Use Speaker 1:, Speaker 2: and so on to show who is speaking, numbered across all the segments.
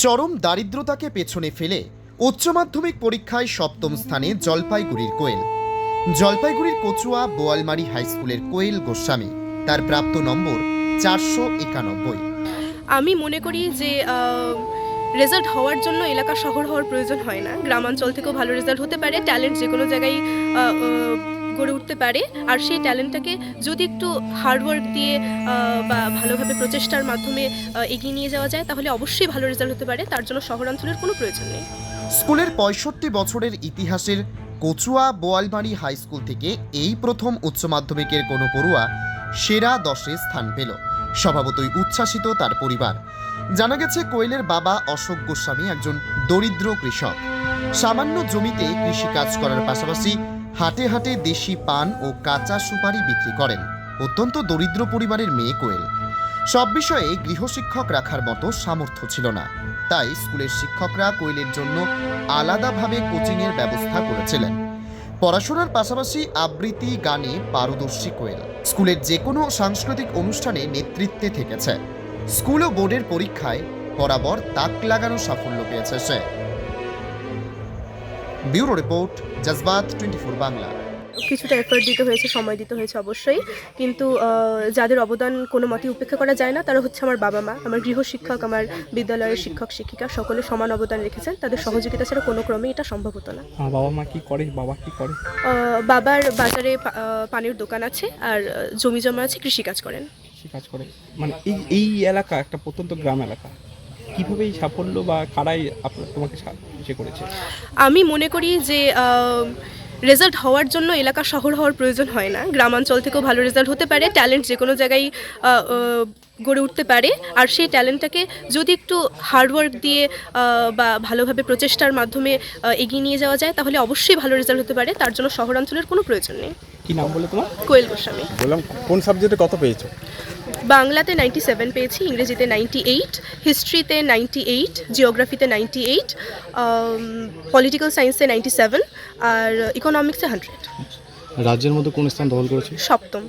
Speaker 1: চরম দারিদ্রতাকে পেছনে ফেলে উচ্চ মাধ্যমিক পরীক্ষায় সপ্তম স্থানে জলপাইগুড়ির কোয়েল। জলপাইগুড়ির কচুয়া বোয়ালমারি হাই স্কুলের কোয়েল গোস্বামী, তার প্রাপ্ত নম্বর 491।
Speaker 2: আমি মনে করি যে রেজাল্ট হওয়ার জন্য এলাকা শহর হওয়ার প্রয়োজন হয় না, গ্রামাঞ্চল থেকেও ভালো রেজাল্ট হতে পারে। ট্যালেন্ট যে কোনো জায়গায় গড়ে উঠতে পারে, আর সেই ট্যালেন্টটাকে যদি একটু হার্ডওয়ার্ক দিয়ে বা ভালোভাবে প্রচেষ্টার মাধ্যমে এগিয়ে নিয়ে যাওয়া যায়, তাহলে অবশ্যই ভালো রেজাল্ট হতে পারে। তার জন্য শহরাঞ্চলের কোনো প্রয়োজন নেই।
Speaker 1: স্কুলের 65 বছরের ইতিহাসের কচুয়া বোয়ালমারি হাই স্কুল থেকে এই প্রথম উচ্চ মাধ্যমিকের কোনো পড়ুয়া সেরা 10-এ স্থান পেল। স্বভাবতই উচ্ছ্বাসিত তার পরিবার। জানা গেছে, কোয়েলের বাবা অশোক গোস্বামী একজন দরিদ্র কৃষক। সামান্য জমিতে কৃষিকাজ করার পাশাপাশি হাটে হাটে দেশি পান ও কাঁচা সুপারি বিক্রি করেন। অত্যন্ত দরিদ্র পরিবারের মেয়ে কোয়েল। সব বিষয়ে গৃহশিক্ষক রাখার মতো সামর্থ্য ছিল না, তাই স্কুলের শিক্ষকরা কোয়েলের জন্য আলাদাভাবে কোচিংয়ের ব্যবস্থা করেছিলেন। পড়াশোনার পাশাপাশি আবৃত্তি গানে পারদর্শী কোয়েল স্কুলের যে কোনো সাংস্কৃতিক অনুষ্ঠানে নেতৃত্বে থেকেছে। স্কুল ও বোর্ডের পরীক্ষায় বরাবর তাক লাগানো সাফল্য পেয়েছে সে। Bureau report, জজবাত 24 Bangla.
Speaker 2: কিছুটা এফোর্ট দিতে হয়েছে, সময় দিতে হয়েছে অবশ্যই, কিন্তু যাদের অবদান কোনো মতেই উপেক্ষা করা যায় না, তারা হচ্ছে আমার বাবা মা, আমার গৃহশিক্ষক, আমার বিদ্যালয়ের শিক্ষক শিক্ষিকা, সকলে সমান অবদান রেখেছেন। তাদের সহযোগিতা ছাড়া কোনো ক্রমে এটা সম্ভব হতো না।
Speaker 3: বাবা মা কি করে? বাবা কি করে?
Speaker 2: বাবার বাজারে পানের দোকান আছে, আর জমি জমা আছে, কৃষিকাজ করেন।
Speaker 3: কৃষিকাজ করে, মানে এই এলাকা একটা প্রত্যন্ত গ্রাম এলাকা, কিভাবে এই সাফল্য বা কারাই তোমাকে সাহায্য করেছে?
Speaker 2: আমি মনে করি যে রেজাল্ট হওয়ার জন্য এলাকা শহর হওয়ার প্রয়োজন হয় না, গ্রামাঞ্চল থেকেও ভালো রেজাল্ট হতে পারে। ট্যালেন্ট যে কোনো জায়গায় গড়ে উঠতে পারে, আর সেই ট্যালেন্টটাকে যদি একটু হার্ডওয়ার্ক দিয়ে বা ভালোভাবে প্রচেষ্টার মাধ্যমে এগিয়ে নিয়ে যাওয়া যায়, তাহলে অবশ্যই ভালো রেজাল্ট হতে পারে। তার জন্য শহরাঞ্চলের কোনো প্রয়োজন নেই।
Speaker 3: কি নাম বলে তোমার?
Speaker 2: কোয়েল গোস্বামী।
Speaker 4: বললাম, কোন সাবজেক্টে কত পেয়েছো?
Speaker 2: বাংলাতে 97 পেয়েছি, ইংরেজিতে 98, হিস্ট্রিতে 98, জিওগ্রাফিতে 98, পলিটিক্যাল সায়েন্সে 97, আর ইকোনমিক্সে 100।
Speaker 4: রাজ্যের মধ্যে কোন স্থান দখল করেছে?
Speaker 2: সপ্তম।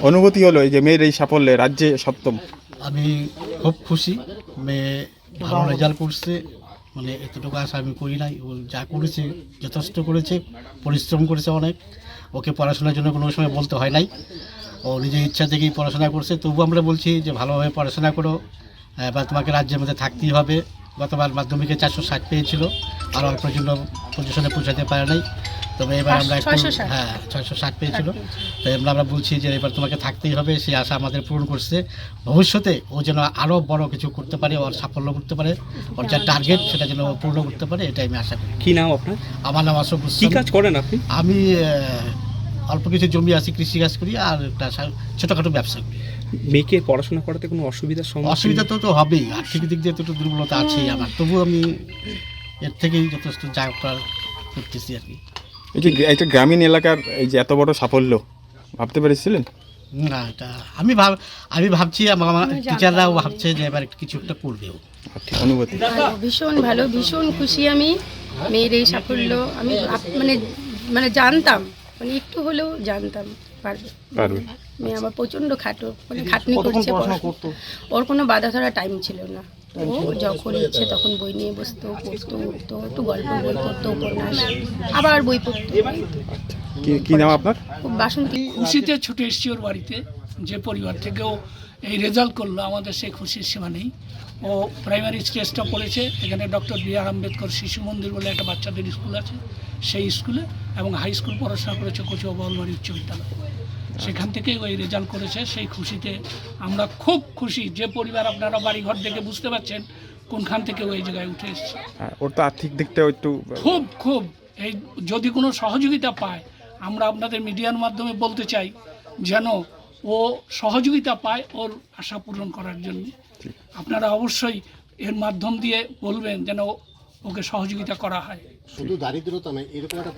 Speaker 4: অনুভূতি হলো এই যে মেয়ের এই সাফল্যে, রাজ্যে সপ্তম।
Speaker 5: আমি খুব খুশি। মেয়ে ভালো রেজাল্ট করছে, মানে এতটুকু আশা আমি করি নাই। ও যা করেছে যথেষ্ট করেছে, পরিশ্রম করেছে অনেক। ওকে পড়াশোনার জন্য কোনো সময় বলতে হয় নাই, ও নিজের ইচ্ছা থেকেই পড়াশোনা করছে। তবু আমরা বলছি যে ভালোভাবে পড়াশোনা করো, বা তোমাকে রাজ্যের মধ্যে থাকতেই হবে। গতবার মাধ্যমিকে 460 পেয়েছিল, আর অল্প জন্য পজিশনে পৌঁছাতে পারে নাই। তবে এবার আমরা 660 পেয়েছিল। তো আমরা বলছি যে এবার তোমাকে থাকতেই হবে, সেই আশা আমাদের পূরণ করছে। ভবিষ্যতে ও যেন আরও বড় কিছু করতে পারে, ওর সাফল্য করতে পারে, ওর যা টার্গেট সেটা যেন পূর্ণ করতে পারে, এটাই আমি আশা করি।
Speaker 3: কি নাম আপনার?
Speaker 5: আমার নাম অশোক।
Speaker 3: কি কাজ করেন আপনি?
Speaker 5: আমি অল্প কিছু জমি আছে, কৃষিকাজ করি, আর একটা ছোটোখাটো ব্যবসা করি।
Speaker 3: মেয়েকে পড়াশোনা করাতে কোনো অসুবিধার সম্মুখীন?
Speaker 5: অসুবিধা তো হবেই, আর্থিক দিক দিয়ে তো একটু দুর্বলতা আছেই আমার। তবু আমি এর থেকেই যথেষ্ট যা করতেছি আর কি।
Speaker 4: এই যে একটা গ্রামীণ এলাকার এই যে এত বড় সাফল্য, ভাবতে পেরেছিলেন?
Speaker 5: না, এটা আমি ভাবছি, আমার টিচাররাও ভাবছে যে এবার কিছু একটা করবেও।
Speaker 4: অনুভূতি
Speaker 6: ভীষণ ভালো, ভীষণ খুশি আমি। মেয়ের এই সাফল্য আমি মানে জানতাম, মানে একটু হলেও জানতাম পারবে। মেয়ে আমার প্রচণ্ড খাটনি করছে। ওর কোনো বাধা ধরা টাইম ছিল না। ও যখন ইচ্ছে তখন বই নিয়ে বসতো, পড়তো, উঠতো, একটু গল্প বই পড়তো, উপন্যাস, আবার বই পড়তো।
Speaker 4: কি নাম আপনার?
Speaker 6: বাসন্তী।
Speaker 7: খুশিতে ছুটে এসেছি ওর বাড়িতে। যে পরিবার থেকেও এই রেজাল্ট করলো, আমাদের সেই খুশির সীমা নেই। ও প্রাইমারি স্টেজটা পড়েছে এখানে ডক্টর বি.আর. আম্বেদকর শিশু মন্দির বলে একটা বাচ্চাদের স্কুল আছে, সেই স্কুলে, এবং হাই স্কুল পড়াশোনা করেছে কচুয়া বোয়ালমারি উচ্চ বিদ্যালয়। সেখান থেকে ওই রেজাল্ট করেছে, সেই খুশিতে আমরা খুব খুশি। যে পরিবার, আপনারা বাড়িঘর দেখে বুঝতে পারছেন কোনখান থেকে ওই জায়গায় উঠে এসেছে।
Speaker 4: ওর তো আর্থিক দিকটা একটু
Speaker 7: খুব এই যদি কোনো সহযোগিতা পায়, আমরা আপনাদের মিডিয়ার মাধ্যমে বলতে চাই যেন ও সহযোগিতা পায় ওর আশা পূরণ করার জন্য। আপনারা অবশ্যই এর মাধ্যম দিয়ে বলবেন যেন ওকে সহযোগিতা করা হয়।
Speaker 8: শুধু দারিদ্রতা নয়, এরকম একটা